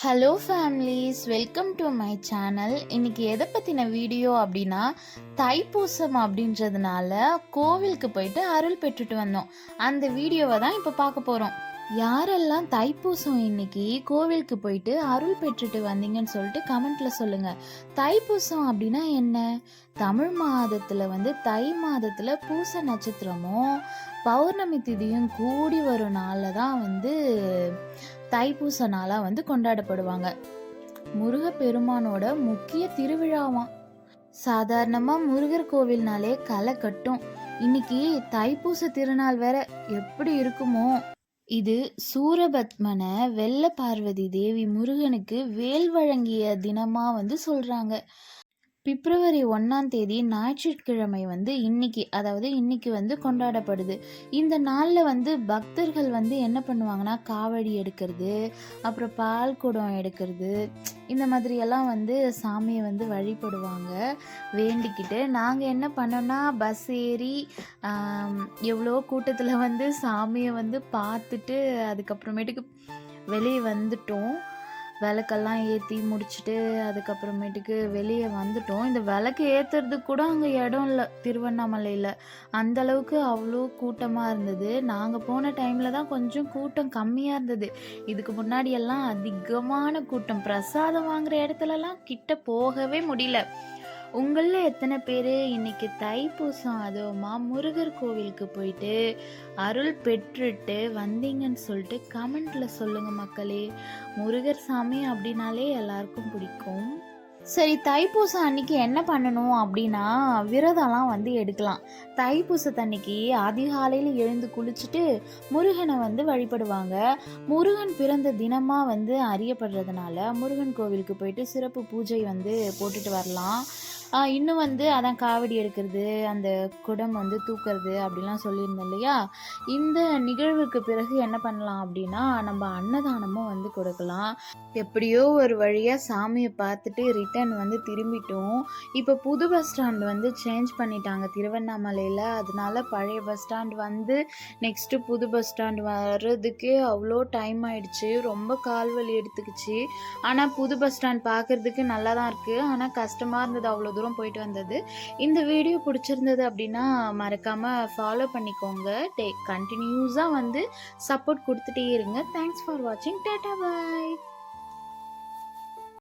Hello families, welcome to my channel. இன்னைக்கு எதை பற்றின வீடியோ அப்படின்னா, தைப்பூசம் அப்படின்றதுனால கோவிலுக்கு போயிட்டு அருள் பெற்றுட்டு வந்தோம். அந்த வீடியோவை தான் இப்போ பார்க்க போகிறோம். யாரெல்லாம் தைப்பூசம் இன்னைக்கு கோவிலுக்கு போயிட்டு அருள் பெற்றுட்டு வந்தீங்கன்னு சொல்லிட்டு கமெண்ட்ல சொல்லுங்க. தைப்பூசம் அப்படின்னா என்ன? தமிழ் மாதத்துல தை மாதத்துல பூச நட்சத்திரமும் பௌர்ணமி திதியும் கூடி வரும் நாள்ல தான் தைப்பூச நாளா கொண்டாடப்படுவாங்க. முருகப்பெருமானோட முக்கிய திருவிழாவாம். சாதாரணமா முருகர் கோவில்னாலே களை கட்டும். இன்னைக்கு தைப்பூச திருநாள் வேற, எப்படி இருக்குமோ? இது சூரபத்மன வெள்ள பார்வதி தேவி முருகனுக்கு வேல் வழங்கிய தினமா சொல்றாங்க. பிப்ரவரி 1ஆம் தேதி ஞாயிற்றுக்கிழமை இன்னைக்கு கொண்டாடப்படுது. இந்த நாளில் பக்தர்கள் என்ன பண்ணுவாங்கன்னா, காவடி எடுக்கிறது, அப்புறம் பால் குடம் எடுக்கிறது, இந்த மாதிரியெல்லாம் சாமியை வழிபடுவாங்க வேண்டிக்கிட்டு. நாங்கள் என்ன பண்ணோன்னா, பஸ் ஏறி எவ்வளோ கூட்டத்தில் சாமியை பார்த்துட்டு அதுக்கப்புறமேட்டுக்கு வெளியே வந்துட்டோம். விளக்கெல்லாம் ஏற்றி முடிச்சுட்டு அதுக்கப்புறமேட்டுக்கு வெளியே வந்துட்டோம். இந்த விளக்கு ஏற்றுறதுக்கு கூட அங்கே இடம் இல்லை திருவண்ணாமலையில். அந்தளவுக்கு அவ்வளோ கூட்டமாக இருந்தது. நாங்கள் போன டைமில் தான் கொஞ்சம் கூட்டம் கம்மியாக இருந்தது. இதுக்கு முன்னாடியெல்லாம் அதிகமான கூட்டம். பிரசாதம் வாங்குகிற இடத்துலலாம் கிட்ட போகவே முடியல. உங்களில் எத்தனை பேர் இன்னைக்கு தைப்பூசம் அதுவுமா முருகர் கோவிலுக்கு போயிட்டு அருள் பெற்றுட்டு வந்தீங்கன்னு சொல்லிட்டு கமெண்ட்ல சொல்லுங்க மக்களே. முருகர் சாமி அப்படின்னாலே எல்லாருக்கும் பிடிக்கும். சரி, தைப்பூசம் அன்னைக்கு என்ன பண்ணணும் அப்படின்னா, விரதம்லாம் எடுக்கலாம். தைப்பூசத்தன்னைக்கு அதிகாலையில் எழுந்து குளிச்சுட்டு முருகனை வழிபடுவாங்க. முருகன் பிறந்த தினமா அறியப்படுறதுனால முருகன் கோவிலுக்கு போயிட்டு சிறப்பு பூஜை போட்டுட்டு வரலாம். இன்னும் அதான் காவடி எடுக்கிறது, அந்த குடம் தூக்கிறது அப்படிலாம் சொல்லியிருந்தோம் இல்லையா? இந்த நிகழ்வுக்கு பிறகு என்ன பண்ணலாம் அப்படின்னா, நம்ம அன்னதானமும் கொடுக்கலாம். எப்படியோ ஒரு வழியாக சாமியை பார்த்துட்டு ரிட்டர்ன் திரும்பிட்டோம். இப்போ புது பஸ் ஸ்டாண்ட் சேஞ்ச் பண்ணிட்டாங்க திருவண்ணாமலையில். அதனால பழைய பஸ் ஸ்டாண்ட் நெக்ஸ்ட்டு புது பஸ் ஸ்டாண்ட் வர்றதுக்கே அவ்வளோ டைம் ஆயிடுச்சு. ரொம்ப கால்வலி எடுத்துக்கிச்சு. ஆனால் புது பஸ் ஸ்டாண்ட் பார்க்குறதுக்கு நல்லா தான் இருக்குது. ஆனால் கஷ்டமாக இருந்தது அவ்வளோ தூரம் போயிட்டு வந்தது. இந்த வீடியோ பிடிச்சிருந்தது அப்படின்னா மறக்காமல் ஃபாலோ பண்ணிக்கோங்க. கண்டினியூஸாக சப்போர்ட் கொடுத்துட்டே இருங்க. தேங்க்ஸ் ஃபார் வாட்சிங். டாடா பாய்.